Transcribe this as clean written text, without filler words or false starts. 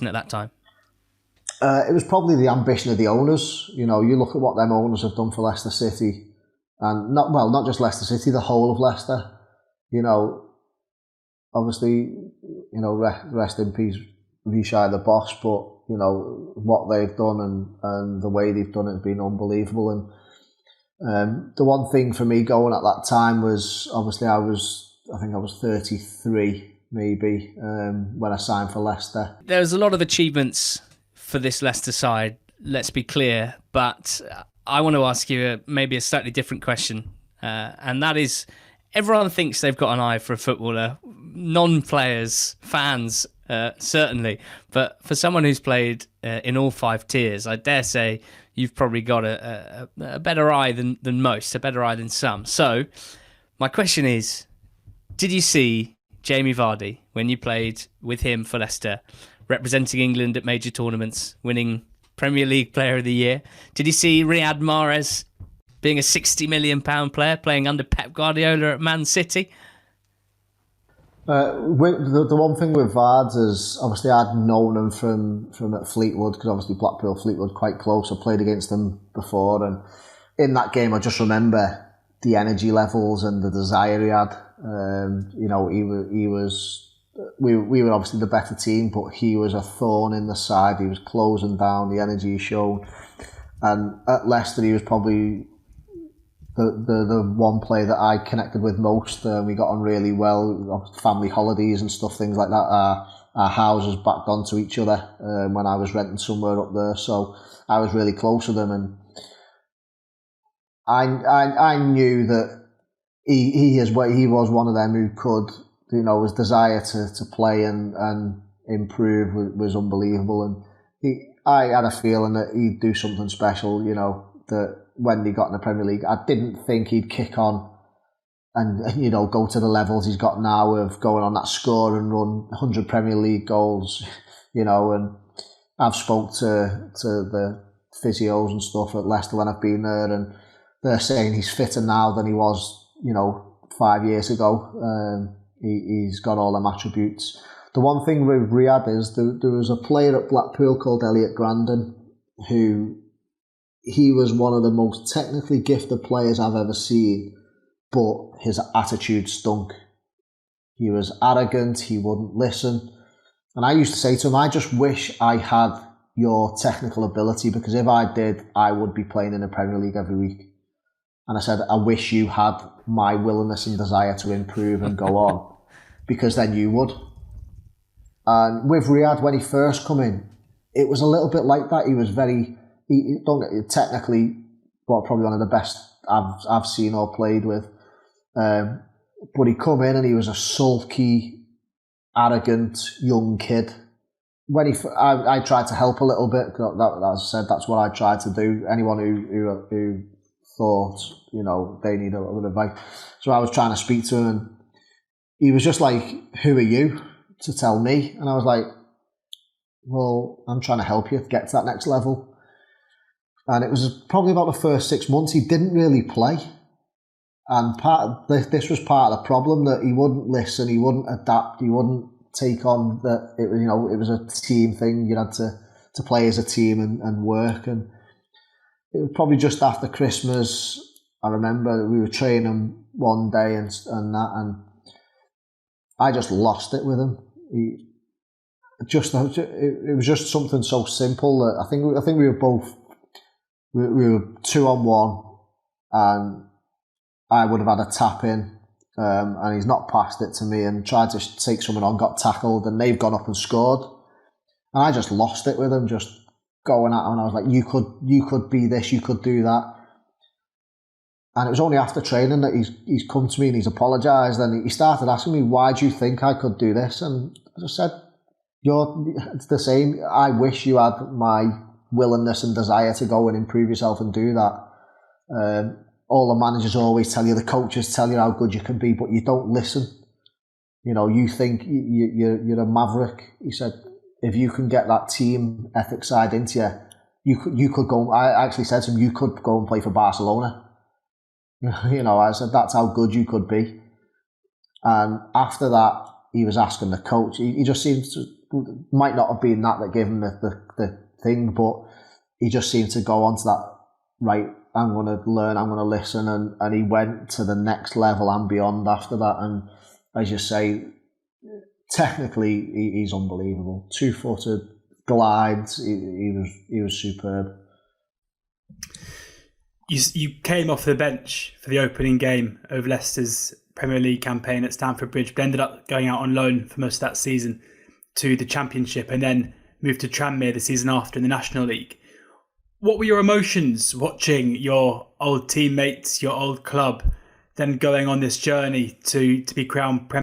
at that time? It was probably the ambition of the owners. You know, you look at what them owners have done for Leicester City, and not just Leicester City, the whole of Leicester. You know, obviously, you know, rest in peace, Vichai the boss, but you know what they've done and the way they've done it has been unbelievable. And the one thing for me going at that time was obviously I think I was 33 maybe when I signed for Leicester. There was a lot of achievements for this Leicester side, let's be clear, but I want to ask you maybe a slightly different question, and that is, everyone thinks they've got an eye for a footballer, non-players, fans certainly, but for someone who's played in all 5 tiers, I dare say you've probably got a better eye than most, a better eye than some. So my question is, did you see Jamie Vardy when you played with him for Leicester, representing England at major tournaments, winning Premier League Player of the Year? Did you see Riyad Mahrez being a £60 million player, playing under Pep Guardiola at Man City? The one thing with Vards is obviously I'd known him from at Fleetwood, because obviously Blackpool, Fleetwood quite close. I played against them before, and in that game I just remember the energy levels and the desire he had. You know, he was. We were obviously the better team, but he was a thorn in the side. He was closing down, the energy he showed. And at Leicester, he was probably the one player that I connected with most. We got on really well, family holidays and stuff, things like that. Our houses backed onto each other when I was renting somewhere up there. So I was really close with him. And I knew that he was one of them who could, you know, his desire to play and improve was unbelievable, and I had a feeling that he'd do something special. You know, that when he got in the Premier League, I didn't think he'd kick on and, you know, go to the levels he's got now of going on that score and run 100 Premier League goals. You know, and I've spoke to the physios and stuff at Leicester when I've been there, and they're saying he's fitter now than he was, you know, 5 years ago. He's got all them attributes. The one thing with Riyad is there was a player at Blackpool called Elliot Grandin, who he was one of the most technically gifted players I've ever seen, but his attitude stunk. He was arrogant, he wouldn't listen. And I used to say to him, I just wish I had your technical ability, because if I did, I would be playing in the Premier League every week. And I said, I wish you had my willingness and desire to improve and go on, because then you would. And with Riyad, when he first come in, it was a little bit like that. He was technically, well, probably one of the best I've seen or played with. But he come in and he was a sulky, arrogant young kid. When I tried to help a little bit. As I said, that's what I tried to do. Anyone who thought, you know, they need a little bit of advice. So I was trying to speak to him, and he was just like, who are you to tell me? And I was like, well, I'm trying to help you get to that next level. And it was probably about the first 6 months he didn't really play. And this was part of the problem, that he wouldn't listen, he wouldn't adapt, he wouldn't take on that. It was, you know, it was a team thing. You had to play as a team and work. And it was probably just after Christmas. I remember we were training one day and I just lost it with him. It was just something so simple that I think we were both we were 2-on-1, and I would have had a tap in, and he's not passed it to me and tried to take someone on, got tackled, and they've gone up and scored, and I just lost it with him, just going at him, and I was like, you could be this, you could do that. And it was only after training that he's come to me and he's apologised, and he started asking me, why do you think I could do this? And I just said, it's the same. I wish you had my willingness and desire to go and improve yourself and do that. All the managers always tell you, the coaches tell you how good you can be, but you don't listen. You know, you think you're a maverick. He said, if you can get that team ethic side into you could go. I actually said to him, you could go and play for Barcelona. You know, I said, that's how good you could be. And after that, he was asking the coach. He just seems to, might not have been that gave him the thing, but he just seemed to go on to that, right, I'm going to learn, I'm going to listen, and he went to the next level and beyond after that. And as you say, technically he's unbelievable. 2-footed, glides, he was superb. You came off the bench for the opening game of Leicester's Premier League campaign at Stamford Bridge, but ended up going out on loan for most of that season to the Championship and then moved to Tranmere the season after in the National League. What were your emotions watching your old teammates, your old club, then going on this journey to be crowned Premier